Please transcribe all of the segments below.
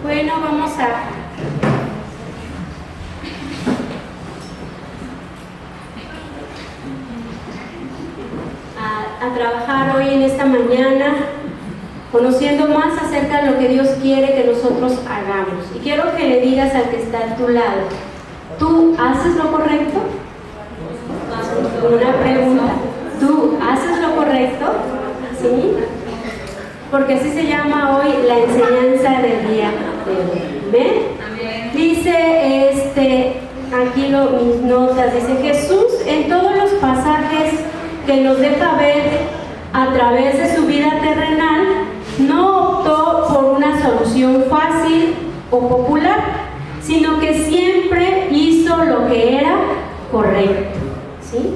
Bueno, vamos a trabajar hoy en esta mañana, conociendo más acerca de lo que Dios quiere que nosotros hagamos. Y quiero que le digas al que está a tu lado, ¿tú haces lo correcto? Una pregunta, ¿tú haces lo correcto? ¿Sí? Porque así se llama hoy la enseñanza del día de hoy. ¿Ven? Dice, aquí mis notas, dice Jesús en todos los pasajes que nos deja ver a través de su vida terrenal, no optó por una solución fácil o popular, sino que siempre hizo lo que era correcto, ¿sí?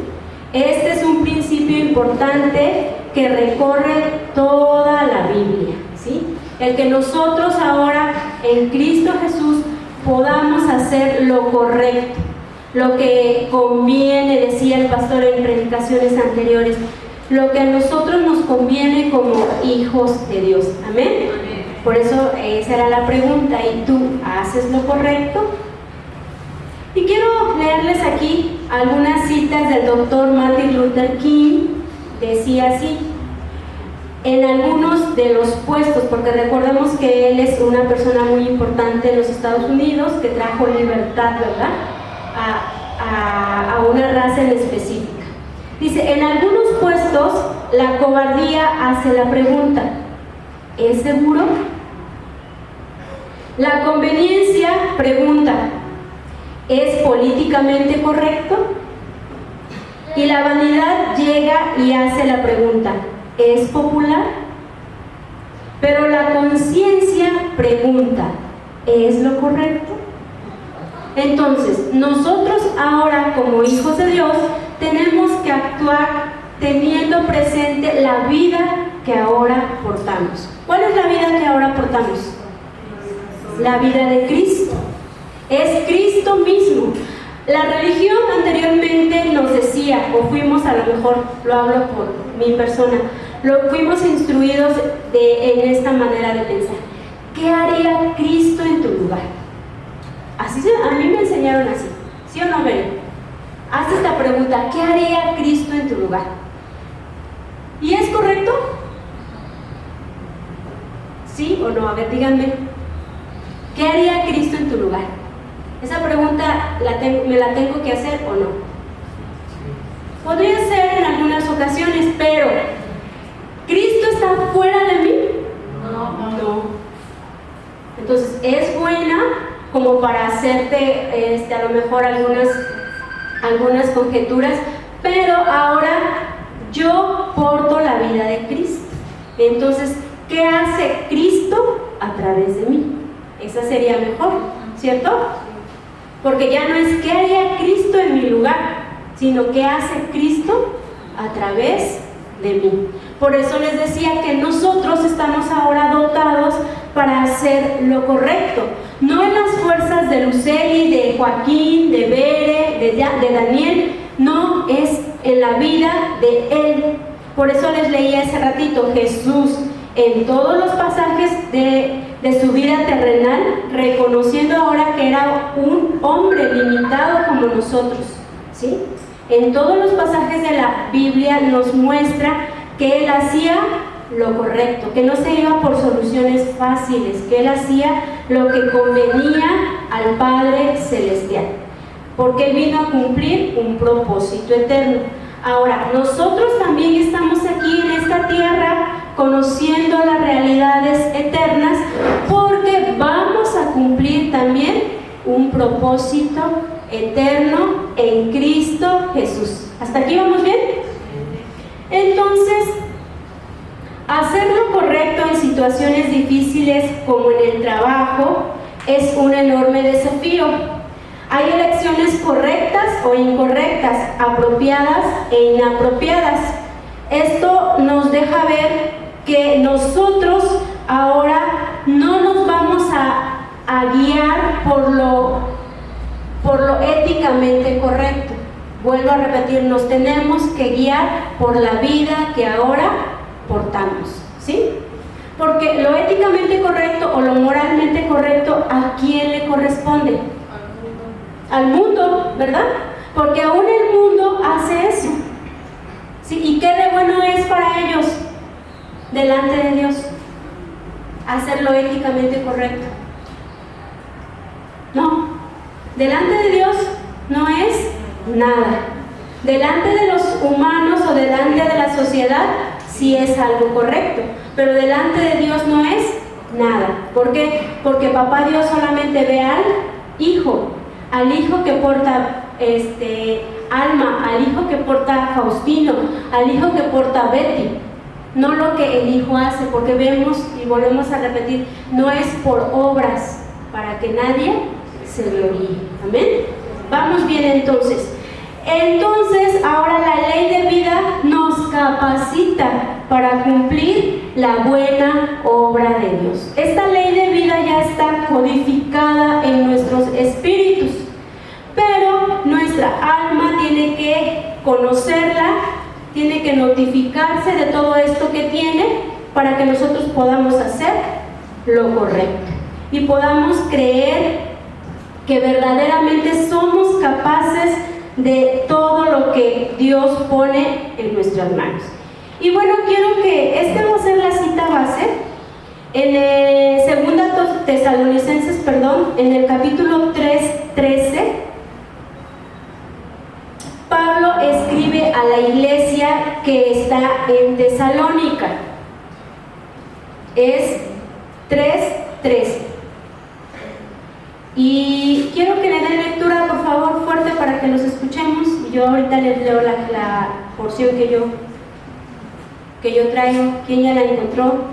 Este es un principio importante que recorre toda la Biblia, ¿sí? El que nosotros ahora en Cristo Jesús podamos hacer lo correcto, lo que conviene, decía el pastor en predicaciones anteriores, lo que a nosotros nos conviene como hijos de Dios. ¿Amén? Amén. Por eso esa era la pregunta, ¿y tú haces lo correcto? Y quiero leerles aquí algunas citas del doctor Martin Luther King. Decía así, en algunos de los puestos, porque recordemos que él es una persona muy importante en los Estados Unidos, que trajo libertad, ¿verdad?, a una raza en específica. Dice, en algunos puestos la cobardía hace la pregunta, ¿es seguro? La conveniencia pregunta, ¿es políticamente correcto? Y la vanidad llega y hace la pregunta, ¿es popular? Pero la conciencia pregunta, ¿es lo correcto? Entonces, nosotros ahora como hijos de Dios tenemos que actuar teniendo presente la vida que ahora portamos. ¿Cuál es la vida que ahora portamos? La vida de Cristo. Es Cristo mismo. La religión anteriormente nos decía, o fuimos, a lo mejor lo hablo por mi persona, fuimos instruidos en esta manera de pensar. ¿Qué haría Cristo en tu lugar? A mí me enseñaron así, ¿sí o no, Mary? Haz esta pregunta, ¿qué haría Cristo en tu lugar? ¿Y es correcto? ¿Sí o no? A ver, díganme, ¿qué haría Cristo en tu lugar? Esa pregunta me la tengo que hacer o no. Podría ser en algunas ocasiones, pero ¿Cristo está fuera de mí? No. Entonces, es buena como para hacerte a lo mejor algunas conjeturas, pero ahora yo porto la vida de Cristo. Entonces, ¿qué hace Cristo a través de mí? Esa sería mejor, ¿cierto? Porque ya no es qué haría Cristo en mi lugar, sino qué hace Cristo a través de mí. Por eso les decía que nosotros estamos ahora dotados para hacer lo correcto, no en las fuerzas de Luceli, de Joaquín, de Bere, de Daniel, no, es en la vida de Él. Por eso les leía hace ratito, Jesús en todos los pasajes de su vida terrenal, reconociendo ahora que era un hombre limitado como nosotros, ¿sí? En todos los pasajes de la Biblia nos muestra que Él hacía lo correcto, que no se iba por soluciones fáciles, que Él hacía lo que convenía al Padre Celestial, porque Él vino a cumplir un propósito eterno. Ahora, nosotros también estamos aquí en esta tierra conociendo las realidades eternas, porque vamos a cumplir también un propósito eterno en Cristo Jesús. ¿Hasta aquí vamos bien? Entonces, hacer lo correcto en situaciones difíciles como en el trabajo es un enorme desafío. Hay elecciones correctas o incorrectas, apropiadas e inapropiadas. Esto nos deja ver que nosotros ahora no nos vamos a guiar por lo éticamente correcto. Vuelvo a repetir, nos tenemos que guiar por la vida que ahora portamos, ¿sí? Porque lo éticamente correcto o lo moralmente correcto quién le corresponde? Al mundo, ¿verdad? Porque aún el mundo hace eso. ¿Sí? ¿Y qué de bueno es para ellos delante de Dios? Hacerlo éticamente correcto. No, delante de Dios no es nada. Delante de los humanos o delante de la sociedad sí es algo correcto, pero delante de Dios no es nada. ¿Por qué? Porque papá Dios solamente ve al hijo que porta Alma, al hijo que porta Faustino, al hijo que porta Betty, no lo que el hijo hace, porque vemos y volvemos a repetir, no es por obras para que nadie se gloríe. Amén. Vamos bien entonces. Ahora la ley de vida nos capacita para cumplir la buena obra de Dios. Esta ley de vida ya está codificada en nuestros espíritus, pero nuestra alma tiene que conocerla, tiene que notificarse de todo esto que tiene para que nosotros podamos hacer lo correcto y podamos creer que verdaderamente somos capaces de todo lo que Dios pone en nuestras manos. Y bueno, quiero que esta va a ser la cita base en Segunda Tesalonicenses, en el capítulo 3:13. Pablo escribe a la iglesia que está en Tesalónica. Es 3:13. Y quiero que le den lectura, por favor, fuerte para que los escuchemos. Y yo ahorita les leo la porción que yo traigo. ¿Quién ya la encontró?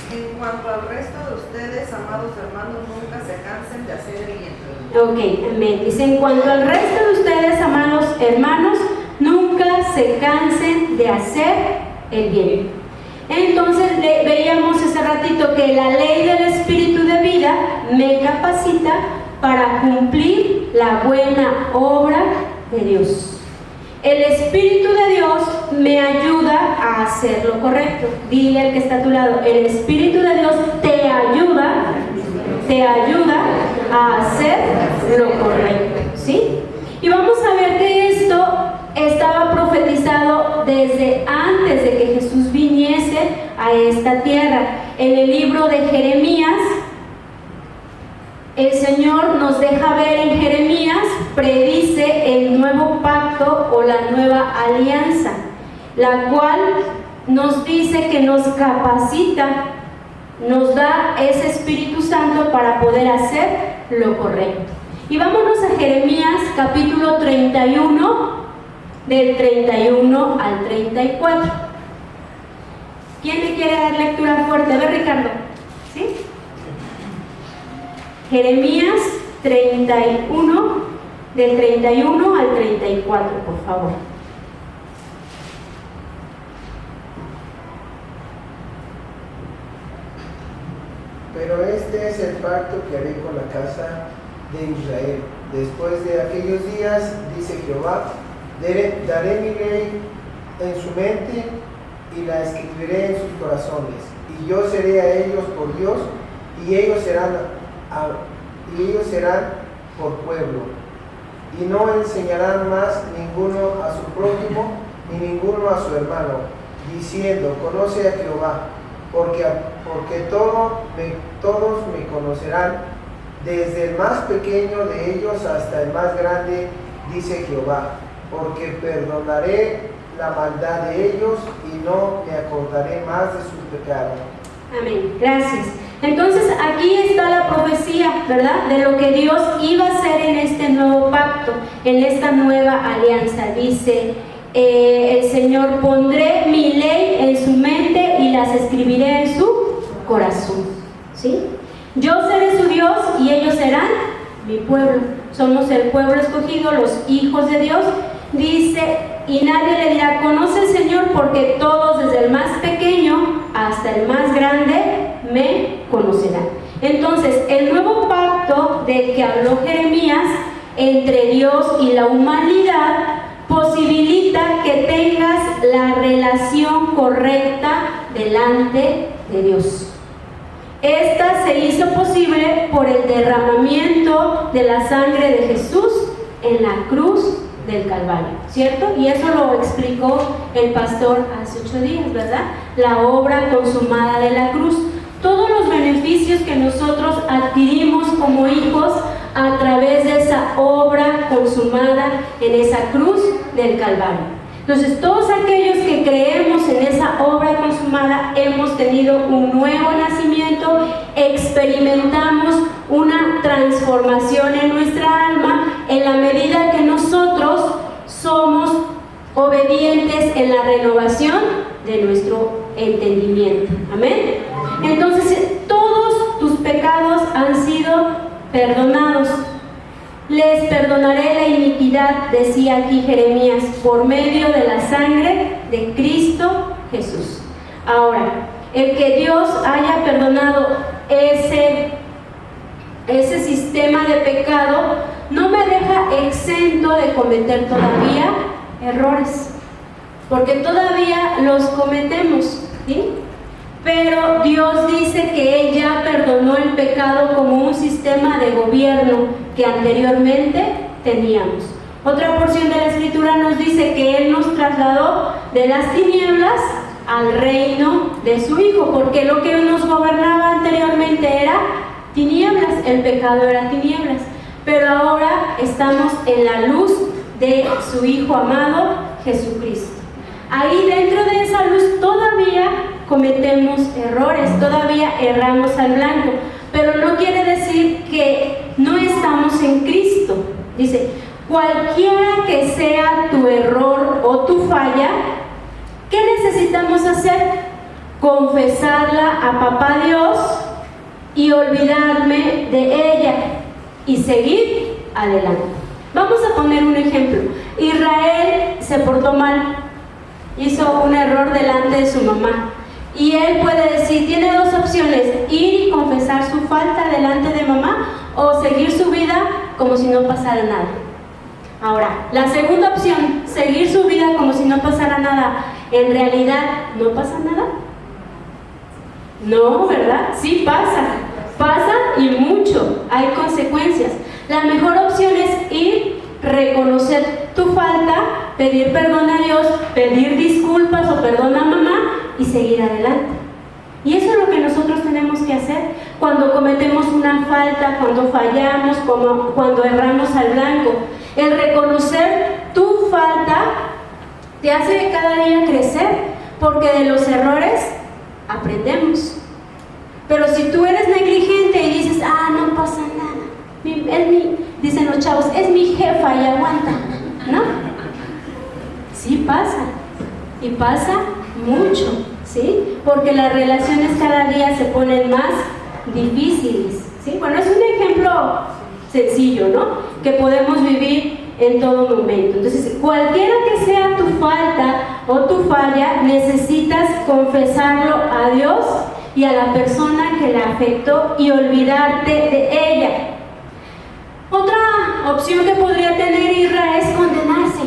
En cuanto al resto de ustedes, amados hermanos, nunca se cansen de hacer el bien. Ok, amén. Dice, en cuanto al resto de ustedes, amados hermanos, nunca se cansen de hacer el bien. Entonces veíamos hace ratito que la ley del Espíritu de vida me capacita para cumplir la buena obra de Dios. El Espíritu de Dios me ayuda a hacer lo correcto. Dile al que está a tu lado, el Espíritu de Dios te ayuda a hacer lo correcto, ¿sí? Y vamos a ver que esto estaba profetizado desde antes de que Jesús viniese a esta tierra. En el libro de Jeremías, el Señor nos deja ver en Jeremías, predice el nuevo pacto o la nueva alianza, la cual nos dice que nos capacita, nos da ese Espíritu Santo para poder hacer lo correcto. Y vámonos a Jeremías capítulo 31, del 31 al 34. ¿Quién le quiere dar lectura fuerte? A ver, Ricardo. ¿Sí? Jeremías 31, del 31 al 34, por favor. Pero este es el pacto que haré con la casa de Israel. Después de aquellos días, dice Jehová, daré mi ley en su mente y la escribiré en sus corazones. Y yo seré a ellos por Dios, y ellos serán por pueblo. Y no enseñarán más ninguno a su prójimo, ni ninguno a su hermano, diciendo, conoce a Jehová, porque todos me conocerán, desde el más pequeño de ellos hasta el más grande, dice Jehová, porque perdonaré la maldad de ellos y no me acordaré más de sus pecados. Amén, gracias. Entonces aquí está la profecía, ¿verdad? De lo que Dios iba a hacer en este nuevo pacto, en esta nueva alianza. Dice el Señor, pondré mi ley en su mente y las escribiré en su corazón, ¿sí? Yo seré su Dios y ellos serán mi pueblo. Somos el pueblo escogido, los hijos de Dios. Dice, y nadie le dirá, conoce al Señor, porque todos, desde el más pequeño hasta el más grande, me conocerán. Entonces, el nuevo pacto del que habló Jeremías entre Dios y la humanidad posibilita que tengas la relación correcta delante de Dios. Esta se hizo posible por el derramamiento de la sangre de Jesús en la cruz del Calvario, ¿cierto? Y eso lo explicó el pastor hace 8 días, ¿verdad? La obra consumada de la cruz. Todos los beneficios que nosotros adquirimos como hijos a través de esa obra consumada en esa cruz del Calvario. Entonces, todos aquellos que creemos en esa obra consumada hemos tenido un nuevo nacimiento, experimentamos una transformación en nuestra alma en la medida que nosotros somos obedientes en la renovación de nuestro entendimiento. Amén. Entonces, todos tus pecados han sido perdonados. Les perdonaré la iniquidad, decía aquí Jeremías, por medio de la sangre de Cristo Jesús. Ahora, el que Dios haya perdonado ese sistema de pecado no me deja exento de cometer todavía errores, porque todavía los cometemos, ¿sí? Pero Dios dice que Él ya perdonó el pecado como un sistema de gobierno que anteriormente teníamos. Otra porción de la Escritura nos dice que Él nos trasladó de las tinieblas al reino de su Hijo, porque lo que nos gobernaba anteriormente era tinieblas, el pecado era tinieblas, pero ahora estamos en la luz de su Hijo amado, Jesucristo. Ahí dentro de esa luz todavía cometemos errores, todavía erramos al blanco, pero no quiere decir que no estamos en Cristo. Dice, cualquiera que sea tu error o tu falla, ¿qué necesitamos hacer? Confesarla a Papá Dios y olvidarme de ella y seguir adelante. Vamos a poner un ejemplo. Israel se portó mal, hizo un error delante de su mamá. Y él puede decir, tiene dos opciones: ir y confesar su falta delante de mamá, o seguir su vida como si no pasara nada. Ahora, la segunda opción, seguir su vida como si no pasara nada, ¿en realidad no pasa nada? No, ¿verdad? Sí pasa y mucho, hay consecuencias. La mejor opción es ir, reconocer tu falta, pedir perdón a Dios, pedir disculpas o perdón a mamá y seguir adelante. Y eso es lo que nosotros tenemos que hacer cuando cometemos una falta, cuando fallamos, cuando erramos al blanco. El reconocer tu falta te hace cada día crecer, porque de los errores aprendemos. Pero si tú eres negligente y dices, no pasa nada, dicen los chavos, es mi jefa y aguanta, ¿no? Sí pasa, y pasa mucho, ¿sí? Porque las relaciones cada día se ponen más difíciles, ¿sí? Bueno, es un ejemplo sencillo, ¿no? Que podemos vivir en todo momento. Entonces, cualquiera que sea tu falta o tu falla, necesitas confesarlo a Dios y a la persona que la afectó y olvidarte de ella. Otra opción que podría tener Israel es condenarse.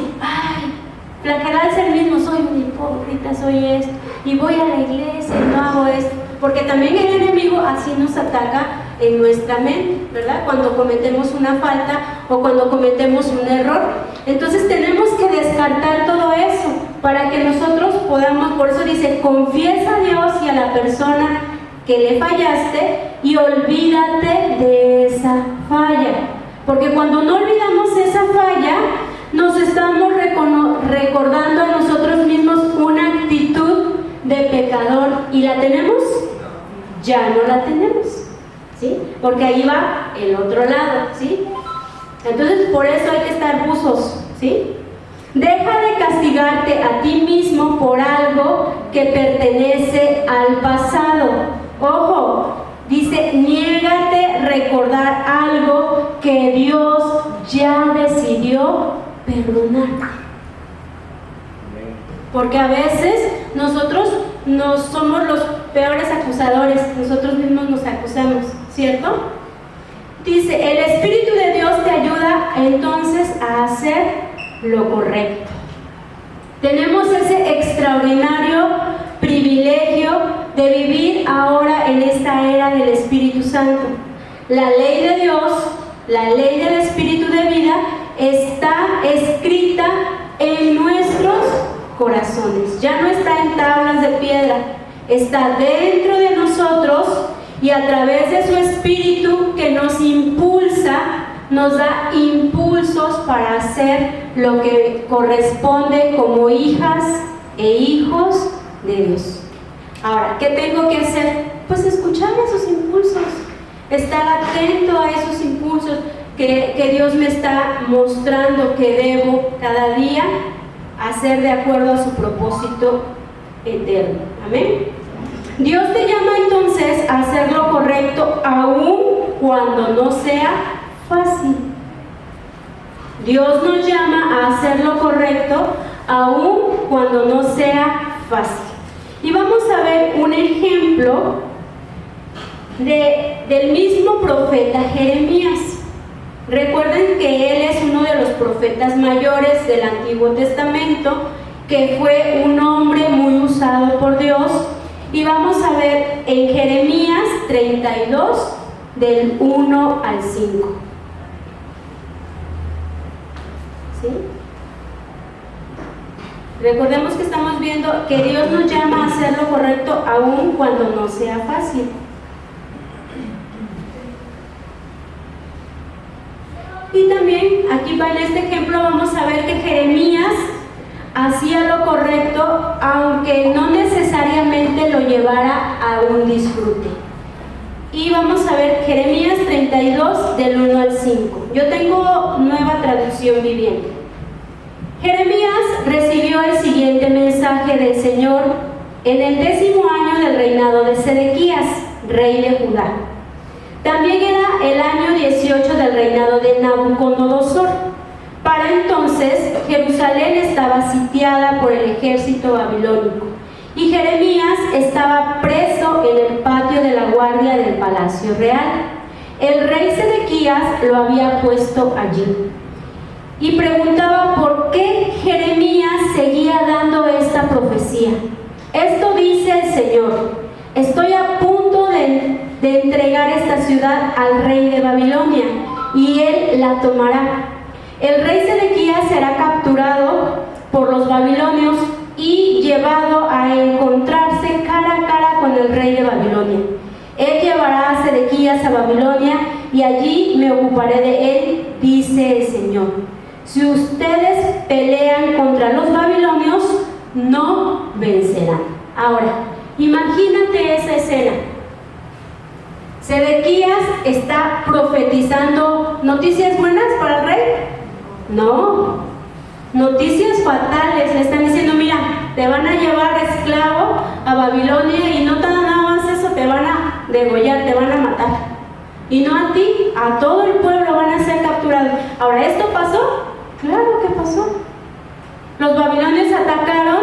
Flagelarse el mismo, soy un hipócrita, soy esto, y voy a la iglesia y no hago esto, porque también el enemigo así nos ataca en nuestra mente, ¿verdad? Cuando cometemos una falta o cuando cometemos un error. Entonces tenemos que descartar todo eso para que nosotros podamos, por eso dice, confiesa a Dios y a la persona que le fallaste y olvídate de esa falla, porque cuando no olvidamos esa falla, nos estamos recordando a nosotros mismos una actitud de pecador. ¿Y la tenemos? Ya no la tenemos, ¿sí? Porque ahí va el otro lado, ¿sí? Entonces, por eso hay que estar buzos, ¿sí? Deja de castigarte a ti mismo por algo que pertenece al pasado. Ojo, dice, niégate a recordar algo que Dios ya decidió perdonarte. Porque a veces nosotros no somos los peores acusadores, nosotros mismos nos acusamos, ¿cierto? Dice, el Espíritu de Dios te ayuda entonces a hacer lo correcto. Tenemos ese extraordinario privilegio de vivir ahora en esta era del Espíritu Santo. La ley de Dios, la ley del Espíritu de vida, está escrita en nuestros corazones. Ya no está en tablas de piedra, está dentro de nosotros, y a través de su Espíritu que nos impulsa, nos da impulsos para hacer lo que corresponde como hijas e hijos de Dios. Ahora, ¿qué tengo que hacer? Pues escuchar esos impulsos, estar atento a esos impulsos que Dios me está mostrando que debo cada día hacer de acuerdo a su propósito eterno. Amén. Dios te llama entonces a hacer lo correcto aun cuando no sea fácil. Dios nos llama a hacer lo correcto aun cuando no sea fácil. Y vamos a ver un ejemplo del mismo profeta Jeremías. Recuerden que él es uno de los profetas mayores del Antiguo Testamento, que fue un hombre muy usado por Dios. Y vamos a ver en Jeremías 32, del 1 al 5. ¿Sí? Recordemos que estamos viendo que Dios nos llama a hacer lo correcto aun cuando no sea fácil. Y también aquí en este ejemplo vamos a ver que Jeremías hacía lo correcto aunque no necesariamente lo llevara a un disfrute. Y vamos a ver Jeremías 32 del 1 al 5. Yo tengo Nueva Traducción Viviente. Jeremías recibió el siguiente mensaje del Señor en el 10º año del reinado de Sedequías, rey de Judá. También era el año 18 del reinado de Nabucodonosor. Para entonces Jerusalén estaba sitiada por el ejército babilónico y Jeremías estaba preso en el patio de la guardia del palacio real. El rey Sedequías lo había puesto allí y preguntaba por qué Jeremías seguía dando esta profecía. Esto dice el Señor: estoy a punto de entregar esta ciudad al rey de Babilonia y él la tomará. El rey Sedequías será capturado por los babilonios y llevado a encontrarse cara a cara con el rey de Babilonia. Él llevará a Sedequías a Babilonia y allí me ocuparé de él, dice el Señor. Si ustedes pelean contra los babilonios, no vencerán. Ahora, imagínate esa escena. Sedequías está profetizando noticias buenas para el rey. No, noticias fatales. Le están diciendo: mira, te van a llevar esclavo a Babilonia y no nada más eso, te van a degollar, te van a matar. Y no a ti, a todo el pueblo van a ser capturados. Ahora, ¿esto pasó? Claro que pasó. Los babilonios atacaron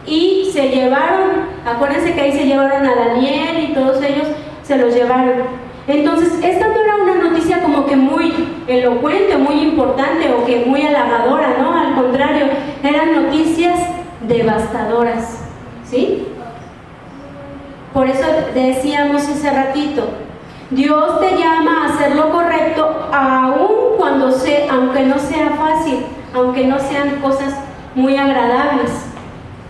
y se llevaron, acuérdense que ahí se llevaron a Daniel y todos ellos se los llevaron. Entonces, esta no era una noticia como que muy elocuente, muy importante o que muy halagadora, ¿no? Al contrario, eran noticias devastadoras, ¿sí? Por eso decíamos hace ratito, Dios te llama a hacer lo correcto aun cuando aunque no sea fácil, aunque no sean cosas muy agradables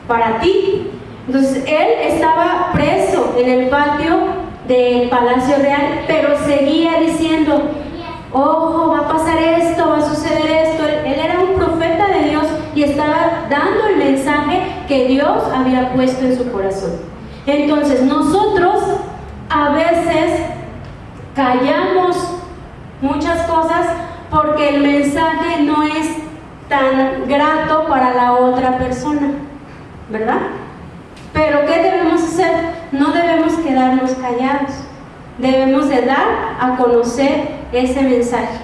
para ti. Entonces, él estaba preso en el patio del Palacio Real, pero seguía diciendo: ojo, va a pasar esto, va a suceder esto. Él era un profeta de Dios y estaba dando el mensaje que Dios había puesto en su corazón. Entonces, nosotros a veces callamos muchas cosas porque el mensaje no es tan grato para la otra persona, ¿verdad? Pero ¿qué debemos hacer? No debemos quedarnos callados. Debemos de dar a conocer ese mensaje.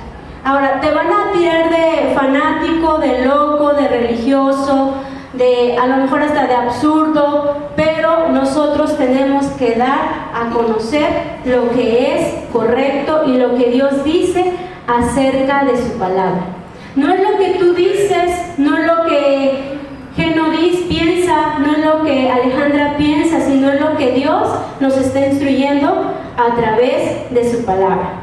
Ahora, te van a tirar de fanático, de loco, de religioso, de a lo mejor hasta de absurdo, pero nosotros tenemos que dar a conocer lo que es correcto y lo que Dios dice acerca de su palabra. No es lo que tú dices, no es lo que Genodis piensa, no es lo que Alejandra piensa, sino sino en lo que Dios nos está instruyendo a través de su palabra.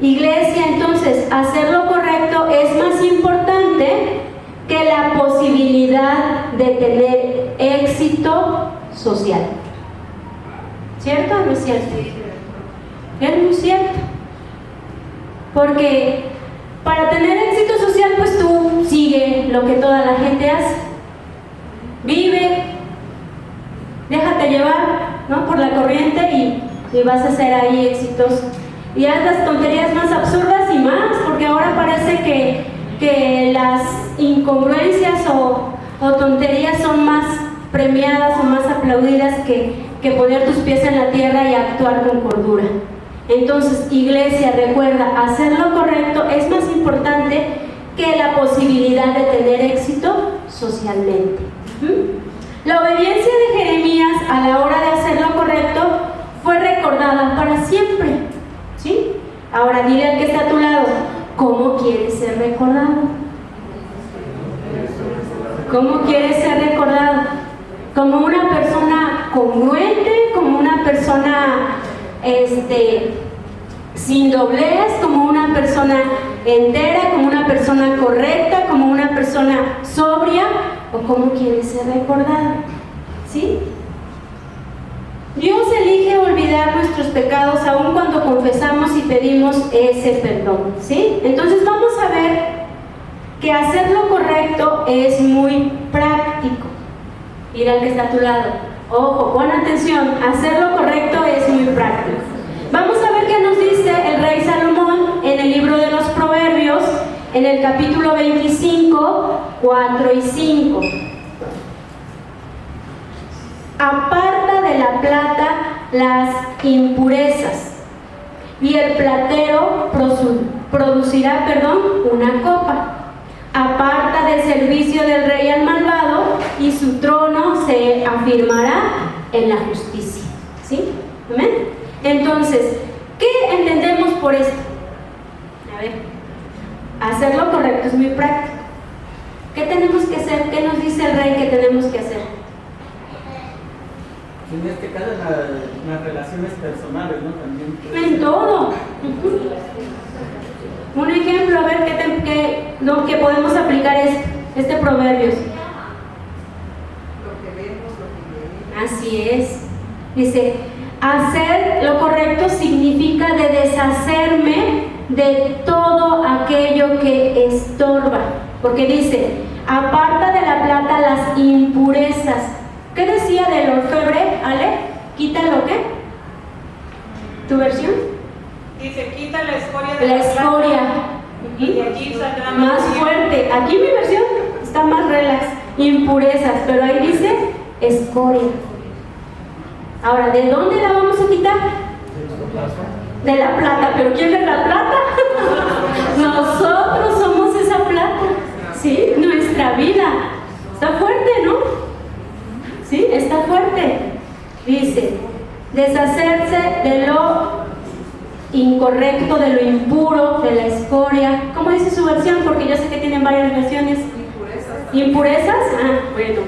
Iglesia, entonces, hacer lo correcto es más importante que la posibilidad de tener éxito social. ¿Cierto o no es cierto? Es muy cierto. Porque para tener éxito social, pues tú sigue lo que toda la gente hace. Vive, déjate llevar, ¿no?, por la corriente y vas a ser ahí exitoso. Y haz las tonterías más absurdas y más, porque ahora parece que las incongruencias o tonterías son más premiadas o más aplaudidas que poner tus pies en la tierra y actuar con cordura. Entonces, iglesia, recuerda, hacer lo correcto es más importante que la posibilidad de tener éxito socialmente. La obediencia de Jeremías a la hora de hacer lo correcto fue recordada para siempre, ¿sí? Ahora dile al que está a tu lado, ¿cómo quieres ser recordado? ¿Cómo quieres ser recordado? ¿Como una persona congruente? ¿Como una persona sin doblez? ¿Como una persona entera? ¿Como una persona correcta? ¿Como una persona sobria? ¿O cómo quieres ser recordado? ¿Sí? Dios elige olvidar nuestros pecados aun cuando confesamos y pedimos ese perdón, ¿sí? Entonces vamos a ver que hacer lo correcto es muy práctico. Mira al que está a tu lado. Ojo, pon atención, hacer lo correcto es muy práctico. Vamos a ver qué nos dice el rey Salomón en el libro de los Proverbios, en el capítulo 25, 4 y 5. Aparta de la plata las impurezas, y el platero producirá, una copa. Aparta del servicio del rey al malvado, y su trono se afirmará en la justicia. ¿Sí? ¿Amén? Entonces, ¿qué entendemos por esto? A ver, hacer lo correcto es muy práctico. ¿Qué tenemos que hacer? ¿Qué nos dice el rey que tenemos que hacer? En este caso, en las relaciones personales, ¿no? También. En todo. Un ejemplo, a ver qué podemos aplicar este Proverbios. Lo que vemos, lo que leemos. Así es. Dice, hacer lo correcto significa de deshacerme de todo aquello que estorba. Porque dice, aparta de la plata las impurezas. ¿Qué decía del orfebre, Ale? ¿Quítalo qué? ¿Tu versión? Dice, quita la escoria de La plata, escoria. y de aquí saldrá Más bien. fuerte. Aquí mi versión está más relax. Impurezas, pero ahí dice escoria. Ahora, ¿de dónde la vamos a quitar? De la plata. ¿Pero quién es la plata? Nosotros somos esa plata. ¿Sí? Nuestra vida. Está fuerte, ¿no? ¿Sí? Está fuerte. Dice, deshacerse de lo incorrecto, de lo impuro, de la escoria. ¿Cómo dice su versión? Porque yo sé que tienen varias versiones. Impurezas. ¿Impurezas? Ah, bueno.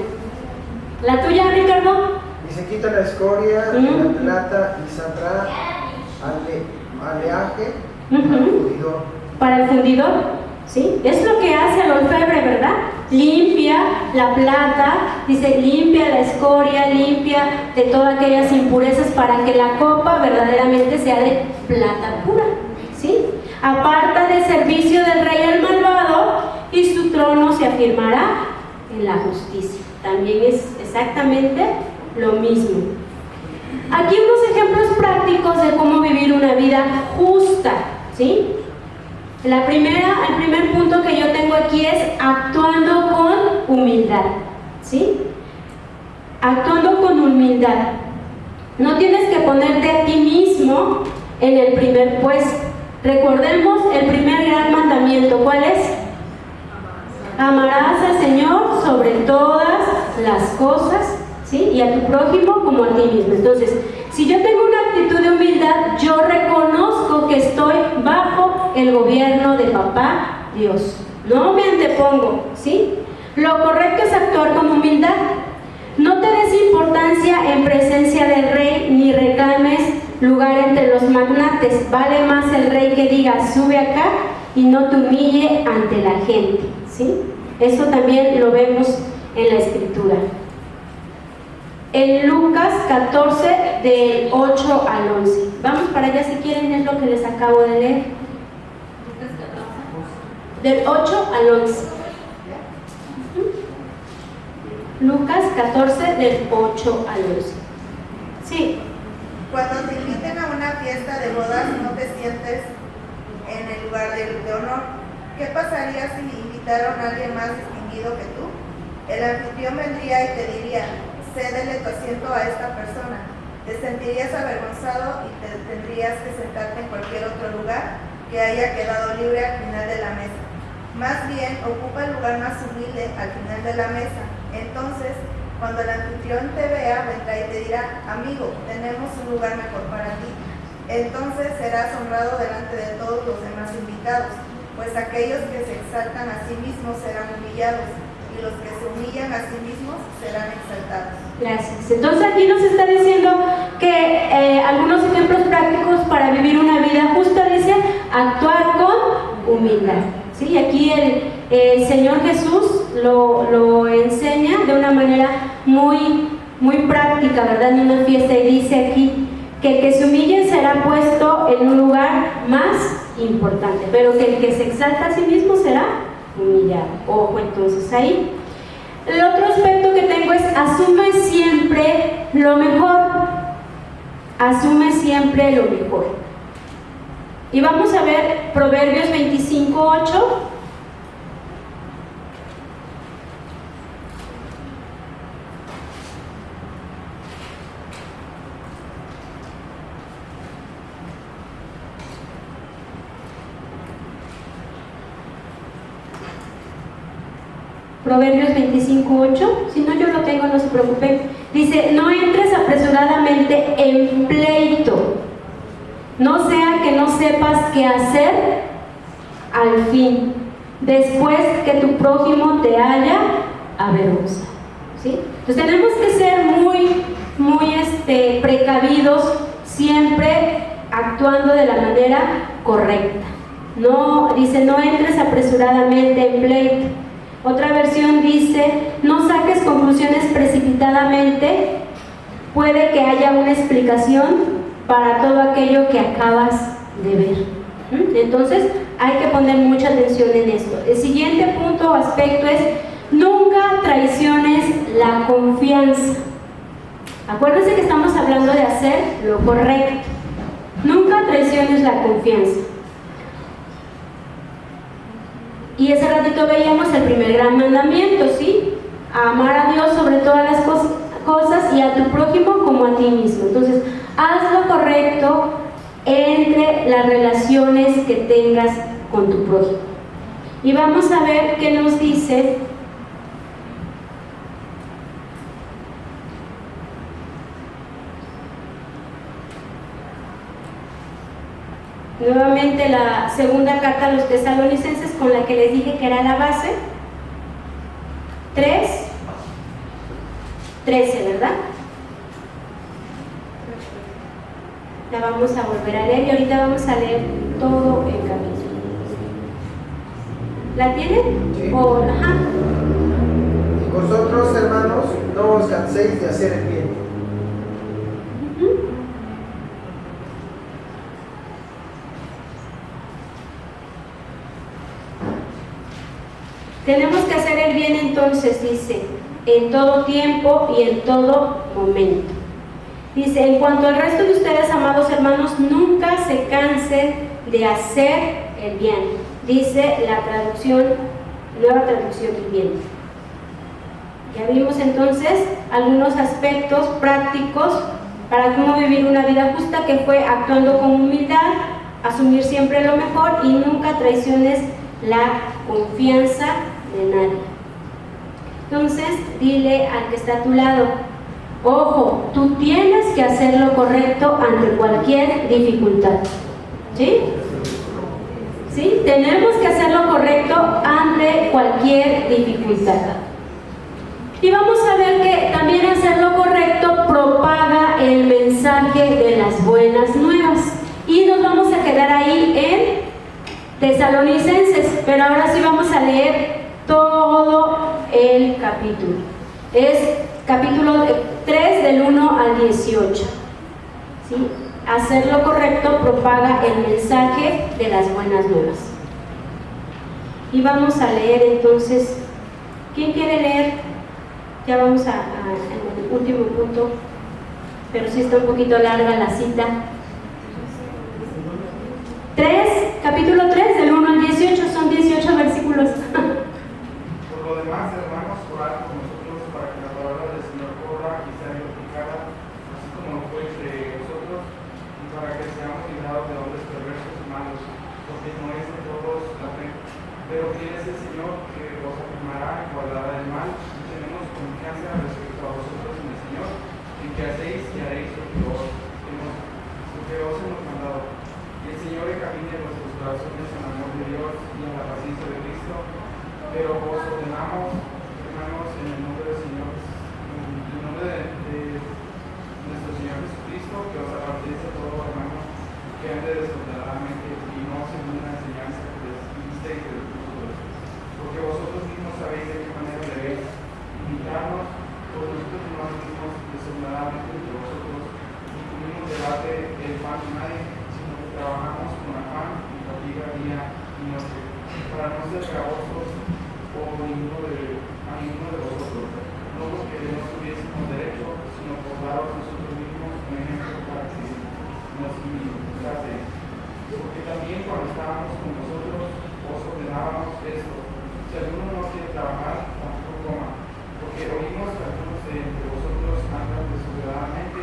¿La tuya, Ricardo? Dice, quita la escoria de la plata y saldrá aleaje al fundidor. Para el fundidor, ¿sí? Es lo que hace el orfebre, ¿verdad? Limpia la plata, dice, limpia la escoria, limpia de todas aquellas impurezas para que la copa verdaderamente sea de plata pura, ¿sí? Aparta del servicio del rey al malvado, y su trono se afirmará en la justicia. También es exactamente lo mismo. Aquí unos ejemplos prácticos de cómo vivir una vida justa, ¿sí? El primer punto que yo tengo aquí es actuando con humildad, ¿sí? Actuando con humildad. No tienes que ponerte a ti mismo en el primer puesto. Recordemos el primer gran mandamiento, ¿cuál es? Amarás al Señor sobre todas las cosas, ¿sí? Y a tu prójimo como a ti mismo. Entonces, si yo tengo una actitud de humildad, yo reconozco que estoy bajo el gobierno de Papá Dios. No me antepongo, ¿sí? Lo correcto es actuar con humildad. no te des importancia en presencia del rey, ni reclames lugar entre los magnates. Vale más el rey que diga, sube acá, y no te humille ante la gente, ¿sí? Eso también lo vemos en la Escritura. En Lucas 14, del 8 al 11. Vamos para allá si quieren, es lo que les acabo de leer. Del 8 al 11. Lucas 14, del 8 al 11. Sí. Cuando te inviten a una fiesta de bodas, no te sientes en el lugar de honor. ¿Qué pasaría si invitaron a alguien más distinguido que tú? El anfitrión vendría y te diría, cédele tu asiento a esta persona. Te sentirías avergonzado y te tendrías que sentarte en cualquier otro lugar que haya quedado libre al final de la mesa. Más bien, ocupa el lugar más humilde al final de la mesa. Entonces, cuando el anfitrión te vea, vendrá y te dirá, amigo, tenemos un lugar mejor para ti. Entonces serás honrado delante de todos los demás invitados, pues aquellos que se exaltan a sí mismos serán humillados, y los que se humillan a sí mismos serán exaltados. Gracias. Entonces aquí nos está diciendo que algunos ejemplos prácticos para vivir una vida justa, dice, actuar con humildad. ¿Sí? Aquí el Señor Jesús lo enseña de una manera muy práctica, ¿verdad? En una fiesta, y dice aquí que el que se humille será puesto en un lugar más importante, pero que el que se exalta a sí mismo será humillado. Ojo, entonces ahí. El otro aspecto que tengo es asume siempre lo mejor. Asume siempre lo mejor. Y vamos a ver Proverbios 25:8. Proverbios 25:8, si no yo lo tengo, no se preocupen. Dice, no entres apresuradamente en pleito, no sea que no sepas qué hacer al fin, después que tu prójimo te haya avergonzado. ¿Sí? Entonces tenemos que ser muy precavidos, siempre actuando de la manera correcta. No, dice, no entres apresuradamente en pleito. Otra versión dice, no saques conclusiones precipitadamente, puede que haya una explicación para todo aquello que acabas de ver. Entonces hay que poner mucha atención en esto. El siguiente punto o aspecto es, nunca traiciones la confianza. Acuérdense que estamos hablando de hacer lo correcto. Nunca traiciones la confianza. Y ese ratito veíamos el primer gran mandamiento, ¿sí? Amar a Dios sobre todas las cosas y a tu prójimo como a ti mismo. Entonces, haz lo correcto entre las relaciones que tengas con tu prójimo. Y vamos a ver qué nos dice nuevamente la segunda carta a los Tesalonicenses, con la que les dije que era la base. 3:13, ¿verdad? La vamos a volver a leer y ahorita vamos a leer todo el capítulo. ¿La tienen? Sí. Ajá. Y vosotros, hermanos, no os canséis de hacer el bien. Tenemos que hacer el bien, entonces, dice, en todo tiempo y en todo momento. Dice, en cuanto al resto de ustedes, amados hermanos, nunca se cansen de hacer el bien. Dice la traducción, nueva traducción viviente. Ya vimos entonces algunos aspectos prácticos para cómo vivir una vida justa, que fue actuando con humildad, asumir siempre lo mejor y nunca traiciones la confianza de nadie. Entonces, dile al que está a tu lado, ojo, tú tienes que hacer lo correcto ante cualquier dificultad. ¿Sí? ¿Sí? Tenemos que hacer lo correcto ante cualquier dificultad. Y vamos a ver que también también hacer lo correcto propaga el mensaje de las buenas nuevas. Y nos vamos a quedar ahí en Tesalonicenses, pero ahora sí vamos a leer todo el capítulo. Es capítulo 3 del 1 al 18. ¿Sí? Hacer lo correcto propaga el mensaje de las buenas nuevas. Y vamos a leer entonces. ¿Quién quiere leer? Ya vamos al último punto, pero sí está un poquito larga la cita. Capítulo 3 del 1 al 18, son 18 versículos. Por lo demás, hermanos, orad con nosotros para que la palabra del Señor corra y sea glorificada, así como lo fue entre vosotros, y para que seamos librados de hombres perversos y malos, porque no es de todos la fe. Pero fiel es el Señor que os afirmará y guardará del mal, y tenemos confianza respecto a vosotros en el Señor, en que hacéis y haréis lo que os hemos mandado. Y el Señor encamine vuestros corazones en amor de Dios y en la paciencia de Cristo. Pero os ordenamos, hermanos, en el nombre del Señor, en el nombre de nuestro Señor Jesucristo, que os apartéis de todo hermano que ande desordenadamente y no según la enseñanza que recibisteis de nosotros. Porque vosotros mismos sabéis de qué manera debéis imitarnos, pues nosotros no anduvimos desordenadamente entre vosotros, ni tuvimos debate el pan de nadie, sino que trabajamos con afán y fatiga día y noche, para no ser gravosos a ninguno de vosotros, no porque no tuviésemos derecho, sino por daros nosotros mismos un ejemplo para que nos imitaseis. Porque también cuando estábamos con vosotros os ordenábamos esto: si alguno no quiere trabajar, tampoco coma, porque oímos que algunos de entre vosotros andan desordenadamente,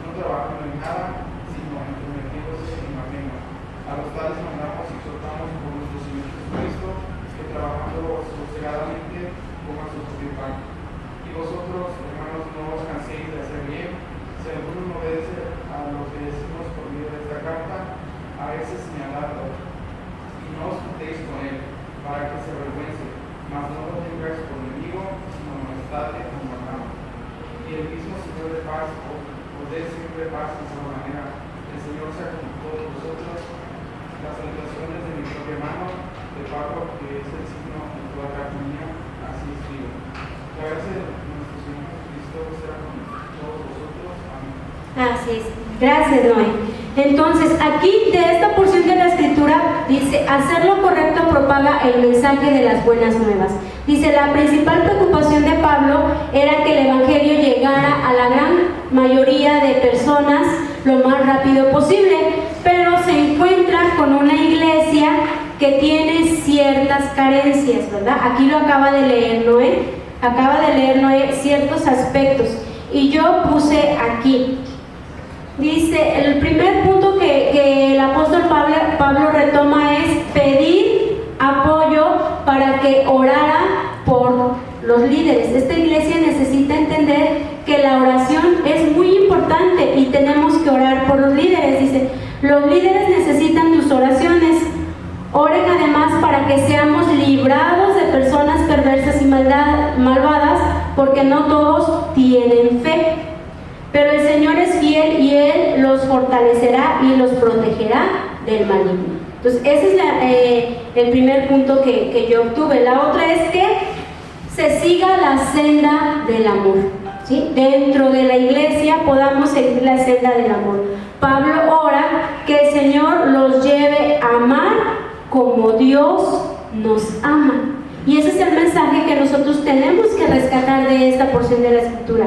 no trabajan en nada, sino entrometiéndose en ajeno. A los tales mandamos y exhortamos por nuestro Señor Jesucristo, que trabajando sosegadamente coman su propio pan. Y vosotros, hermanos, no os canséis de hacer bien. Si alguno no obedece a lo que decimos por medio de esta carta, a ese señaladlo, y no os juntéis con él, para que se avergüence, mas no lo tengáis por enemigo, sino molestadle como hermano. Y el mismo Señor de paz os dé siempre paz en su manera. El Señor sea con todos vosotros. Las salutaciones de mi propio hermano, de Pablo, que es el signo en toda carta mía, así escribo. La gracia de nuestro Señor Jesucristo sea con todos vosotros. Amén. Así es. Gracias, Noé. Entonces, aquí de esta porción de la escritura dice: hacer lo correcto propaga el mensaje de las buenas nuevas. Dice: la principal preocupación de Pablo era que el evangelio llegara a la gran mayoría de personas lo más rápido posible, pero se encuentra con una iglesia que tiene ciertas carencias, ¿verdad? Aquí lo acaba de leer Noé, ciertos aspectos, y yo puse aquí. Dice, el primer punto que el apóstol Pablo retoma es pedir apoyo para que orara por los líderes. Esta iglesia necesita entender que la oración es muy importante y tenemos que orar por los líderes. Dice, los líderes necesitan tus oraciones. Oren además para que seamos librados de personas perversas y malvadas, porque no todos tienen fe. Pero el Señor es fiel y Él los fortalecerá y los protegerá del maligno. Entonces, ese es el primer punto que yo obtuve. La otra es que se siga la senda del amor, ¿sí? Dentro de la iglesia podamos seguir la senda del amor. Pablo ora que el Señor los lleve a amar como Dios nos ama. Y ese es el mensaje que nosotros tenemos que rescatar de esta porción de la Escritura.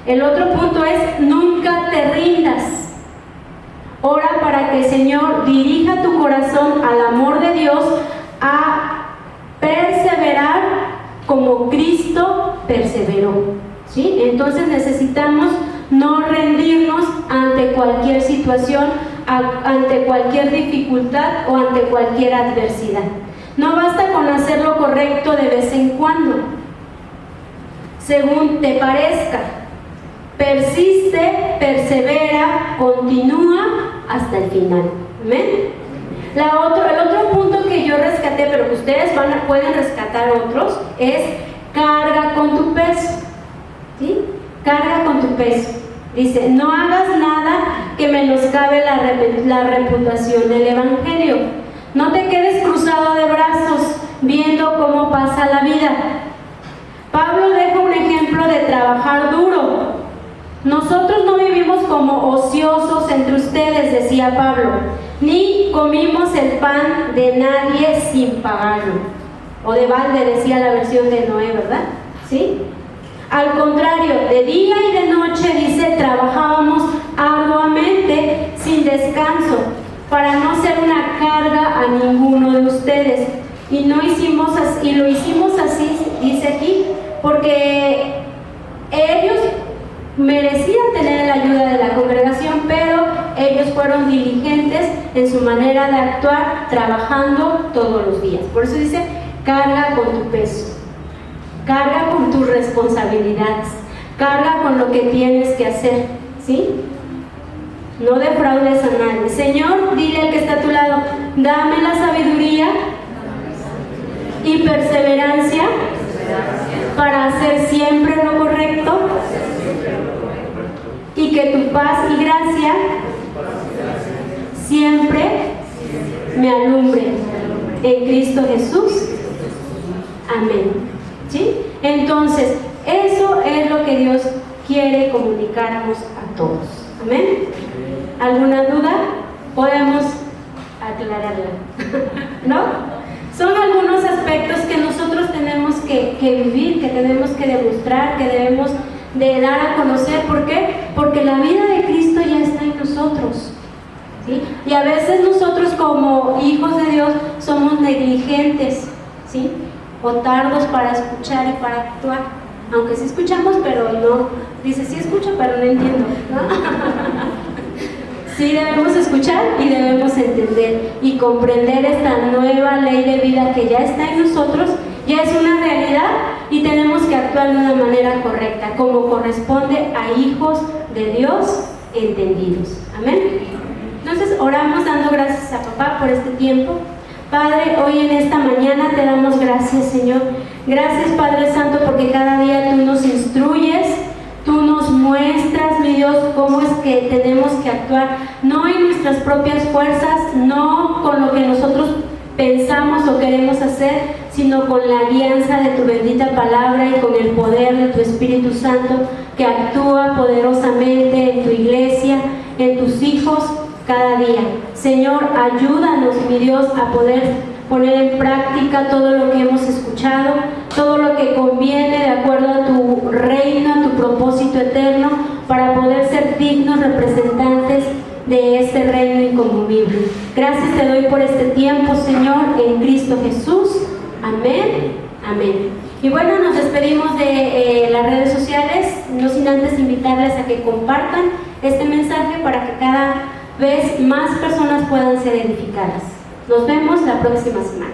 El otro punto es: nunca te rindas. Ora para que el Señor dirija tu corazón al amor de Dios, a perseverar como Cristo perseveró, ¿sí? Entonces necesitamos no rendirnos ante cualquier situación, ante cualquier dificultad o ante cualquier adversidad. No basta con hacer lo correcto de vez en cuando, según te parezca. Persiste, persevera, continúa hasta el final. ¿Amén? El otro punto que yo rescaté, pero que ustedes pueden rescatar otros, es carga con tu peso, ¿sí? carga con tu peso. Dice, no hagas nada que menoscabe la reputación del Evangelio. No te quedes cruzado de brazos viendo cómo pasa la vida. Pablo deja un ejemplo de trabajar duro. Nosotros no vivimos como ociosos entre ustedes, decía Pablo, ni comimos el pan de nadie sin pagarlo. O de balde, decía la versión de Noé, ¿verdad? ¿Sí? Al contrario, de día y de noche, dice, trabajábamos arduamente sin descanso para no ser una carga a ninguno de ustedes. Y lo hicimos así, dice aquí, porque ellos merecían tener la ayuda de la congregación, pero ellos fueron diligentes en su manera de actuar, trabajando todos los días. Por eso dice, carga con tu peso, carga con tus responsabilidades, carga con lo que tienes que hacer, ¿sí? No defraudes a nadie. Señor, dile al que está a tu lado, dame la sabiduría y perseverancia para hacer siempre lo correcto, y que tu paz y gracia siempre me alumbre en Cristo Jesús. Amén. ¿Sí? Entonces, eso es lo que Dios quiere comunicarnos a todos. Amén. ¿Alguna duda? Podemos aclararla. ¿No? Son algunos aspectos que nosotros tenemos que vivir, que tenemos que demostrar, que debemos de dar a conocer. ¿Por qué? Porque la vida de Cristo ya está en nosotros, ¿sí? Y a veces nosotros como hijos de Dios somos negligentes, ¿sí? O tardos para escuchar y para actuar. Aunque sí escuchamos, pero no. Dice, sí escucho, pero no entiendo, ¿no? Sí debemos escuchar y debemos entender y comprender esta nueva ley de vida que ya está en nosotros, ya es una realidad y tenemos que actuar de una manera correcta, como corresponde a hijos de Dios entendidos. Amén. Entonces oramos dando gracias a papá por este tiempo. Padre, hoy en esta mañana te damos gracias, Señor. Gracias, Padre Santo, porque cada día tú nos instruyes, tú nos muestras, mi Dios, cómo es que tenemos que actuar, no en nuestras propias fuerzas, no con lo que nosotros pensamos o queremos hacer, sino con la guianza de tu bendita palabra y con el poder de tu Espíritu Santo que actúa poderosamente en tu iglesia, en tus hijos cada día. Señor, ayúdanos, mi Dios, a poder poner en práctica todo lo que hemos escuchado, todo lo que conviene de acuerdo a tu reino, a tu propósito eterno, para poder ser dignos representantes de este reino inconmovible. Gracias te doy por este tiempo, Señor, en Cristo Jesús. Amén, amén. Y bueno, nos despedimos de las redes sociales, no sin antes invitarles a que compartan este mensaje para que cada vez más personas puedan ser edificadas. Nos vemos la próxima semana.